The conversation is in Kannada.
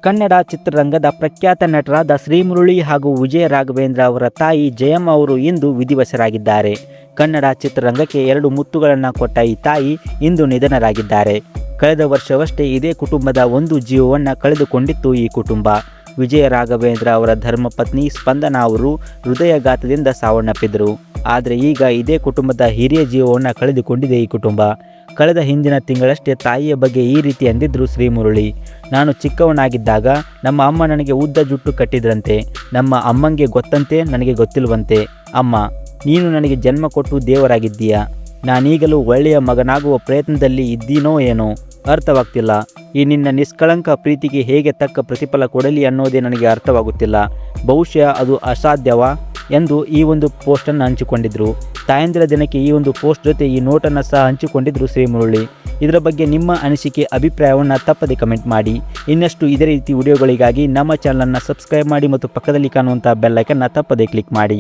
ಕನ್ನಡ ಚಿತ್ರರಂಗದ ಪ್ರಖ್ಯಾತ ನಟರಾದ ಶ್ರೀಮುರಳಿ ಹಾಗೂ ವಿಜಯ ರಾಘವೇಂದ್ರ ಅವರ ತಾಯಿ ಜಯಮ್ಮ ಅವರು ಇಂದು ವಿಧಿವಶರಾಗಿದ್ದಾರೆ. ಕನ್ನಡ ಚಿತ್ರರಂಗಕ್ಕೆ 2 ಮುತ್ತುಗಳನ್ನು ಕೊಟ್ಟ ಈ ತಾಯಿ ಇಂದು ನಿಧನರಾಗಿದ್ದಾರೆ. ಕಳೆದ ವರ್ಷವಷ್ಟೇ ಇದೇ ಕುಟುಂಬದ ಒಂದು ಜೀವವನ್ನು ಕಳೆದುಕೊಂಡಿತ್ತು ಈ ಕುಟುಂಬ. ವಿಜಯ ರಾಘವೇಂದ್ರ ಅವರ ಧರ್ಮಪತ್ನಿ ಸ್ಪಂದನಾ ಅವರು ಹೃದಯಾಘಾತದಿಂದ ಸಾವನ್ನಪ್ಪಿದರು. ಆದರೆ ಈಗ ಇದೇ ಕುಟುಂಬದ ಹಿರಿಯ ಜೀವವನ್ನು ಕಳೆದುಕೊಂಡಿದೆ ಈ ಕುಟುಂಬ. ಕಳೆದ ಹಿಂದಿನ ತಿಂಗಳಷ್ಟೇ ತಾಯಿಯ ಬಗ್ಗೆ ಈ ರೀತಿ ಅಂದಿದ್ರು ಶ್ರೀಮುರಳಿ. ನಾನು ಚಿಕ್ಕವನಾಗಿದ್ದಾಗ ನಮ್ಮ ಅಮ್ಮ ನನಗೆ ಉದ್ದ ಜುಟ್ಟು ಕಟ್ಟಿದ್ರಂತೆ. ನಮ್ಮ ಅಮ್ಮಂಗೆ ಗೊತ್ತಂತೆ, ನನಗೆ ಗೊತ್ತಿಲ್ವಂತೆ. ಅಮ್ಮ, ನೀನು ನನಗೆ ಜನ್ಮ ಕೊಟ್ಟು ದೇವರಾಗಿದ್ದೀಯಾ. ನಾನೀಗಲೂ ಒಳ್ಳೆಯ ಮಗನಾಗುವ ಪ್ರಯತ್ನದಲ್ಲಿ ಇದ್ದೀನೋ ಏನೋ ಅರ್ಥವಾಗ್ತಿಲ್ಲ. ಈ ನಿನ್ನ ನಿಷ್ಕಳಂಕ ಪ್ರೀತಿಗೆ ಹೇಗೆ ತಕ್ಕ ಪ್ರತಿಫಲ ಕೊಡಲಿ ಅನ್ನೋದೇ ನನಗೆ ಅರ್ಥವಾಗುತ್ತಿಲ್ಲ. ಬಹುಶಃ ಅದು ಅಸಾಧ್ಯವಾ ಎಂದು ಈ ಒಂದು ಪೋಸ್ಟನ್ನು ಹಂಚಿಕೊಂಡಿದ್ರು. ತಾಯಂದಿರ ದಿನಕ್ಕೆ ಈ ಒಂದು ಪೋಸ್ಟ್ ಜೊತೆ ಈ ನೋಟನ್ನು ಸಹ ಹಂಚಿಕೊಂಡಿದ್ರು ಶ್ರೀಮುರಳಿ. ಇದರ ಬಗ್ಗೆ ನಿಮ್ಮ ಅನಿಸಿಕೆ ಅಭಿಪ್ರಾಯವನ್ನು ತಪ್ಪದೆ ಕಮೆಂಟ್ ಮಾಡಿ. ಇನ್ನಷ್ಟು ಇದೇ ರೀತಿ ವಿಡಿಯೋಗಳಿಗಾಗಿ ನಮ್ಮ ಚಾನಲನ್ನು ಸಬ್ಸ್ಕ್ರೈಬ್ ಮಾಡಿ ಮತ್ತು ಪಕ್ಕದಲ್ಲಿ ಕಾಣುವಂಥ ಬೆಲ್ ಐಕನ್ನ ತಪ್ಪದೆ ಕ್ಲಿಕ್ ಮಾಡಿ.